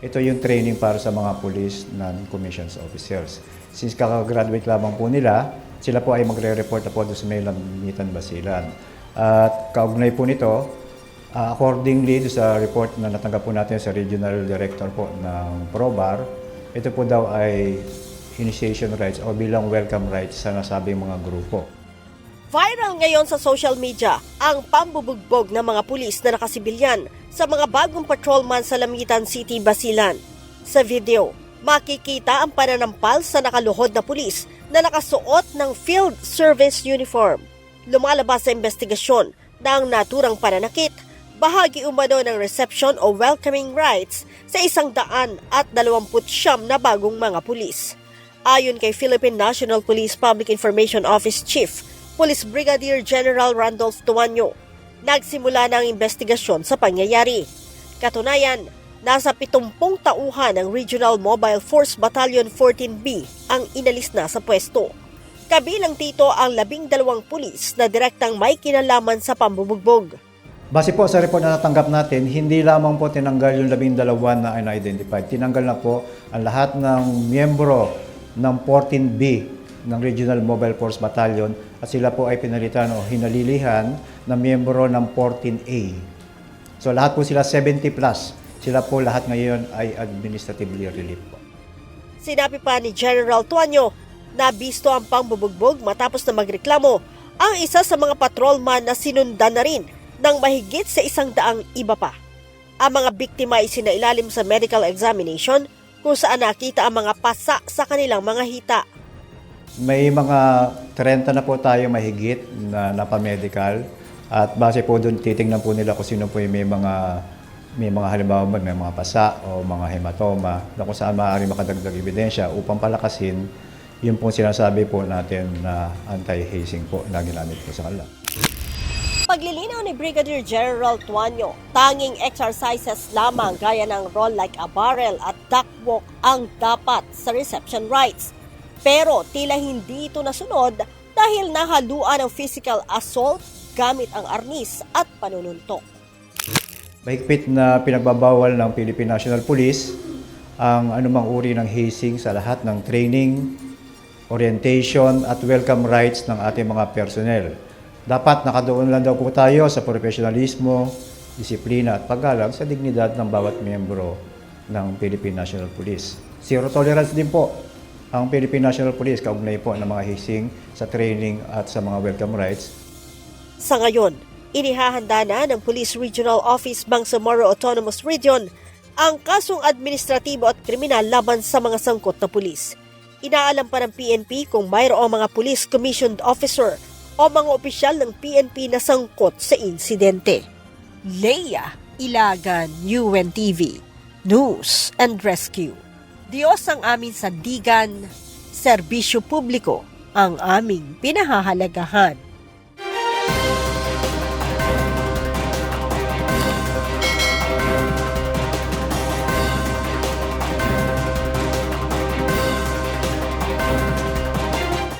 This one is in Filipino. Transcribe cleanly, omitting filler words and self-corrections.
ito yung training para sa mga police non-commissioned officers. Since kakagraduate lamang po nila, sila po ay magre-report na po doon sa may Lamitan, Basilan. At kaugnay po nito, accordingly sa report na natanggap po natin sa Regional Director po ng PROBAR, ito po daw ay initiation rights o bilang welcome rights sa nasabing mga grupo. Viral ngayon sa social media ang pambubugbog ng mga pulis na nakasibilyan sa mga bagong patrolman sa Lamitan City, Basilan. Sa video, makikita ang pananampal sa nakaluhod na pulis na nakasuot ng field service uniform. Lumalabas sa investigasyon na ang naturang pananakit, bahagi umano ng reception o welcoming rights sa 129 na bagong mga pulis. Ayon kay Philippine National Police Public Information Office Chief, Police Brigadier General Randolph Tuanyo, nagsimula na ang investigasyon sa pangyayari. Katunayan, nasa 70 tauhan ng Regional Mobile Force Battalion 14B ang inalis na sa pwesto. Kabilang dito ang 12 pulis na direktang may kinalaman sa pambubugbog. Base po sa report na natanggap natin, hindi lamang po tinanggal yung 12 na unidentified. Tinanggal na po ang lahat ng miyembro ng 14B ng Regional Mobile Force Battalion at sila po ay pinalitan o hinalilihan na miyembro ng 14A. So lahat po sila 70 plus. Sila po lahat ngayon ay administratively relieved po. Sinabi pa ni General Tuanyo na bisto ang pangbubugbog matapos na magreklamo ang isa sa mga patrolman na sinundan na rin ng mahigit sa 100 iba pa. Ang mga biktima ay sinailalim sa medical examination kung saan nakita ang mga pasa sa kanilang mga hita. May mga 30 na po tayo mahigit na napamedical at base po doon titingnan po nila kung sino po yung may mga halimbawa may mga pasa o mga hematoma na kung saan maaari makadagdag ebidensya upang palakasin yung po sinasabi po natin na anti-hazing po na ginamit po sa kanila. Paglilinaw ni Brigadier General Tuanyo, tanging exercises lamang gaya ng roll like a barrel at duck walk ang dapat sa reception rights. Pero tila hindi ito nasunod dahil nahaluan ng physical assault gamit ang arnis at panununtok. Mahigpit na pinagbabawal ng Philippine National Police ang anumang uri ng hazing sa lahat ng training, orientation at welcome rights ng ating mga personnel. Dapat nakadoon lang daw po tayo sa profesionalismo, disiplina at paggalang sa dignidad ng bawat miyembro ng Philippine National Police. Zero tolerance din po ang Philippine National Police kaugnay po ng mga hazing sa training at sa mga welcome rights. Sa ngayon, inihahanda na ng Police Regional Office Bangsamoro Autonomous Region ang kasong administratibo at kriminal laban sa mga sangkot na pulis. Inaalam pa ng PNP kung mayroong mga police commissioned officer o mga opisyal ng PNP na sangkot sa insidente. Leia Ilagan, UNTV, News and Rescue. Diyos ang aming sandigan, serbisyo publiko ang aming pinahahalagahan.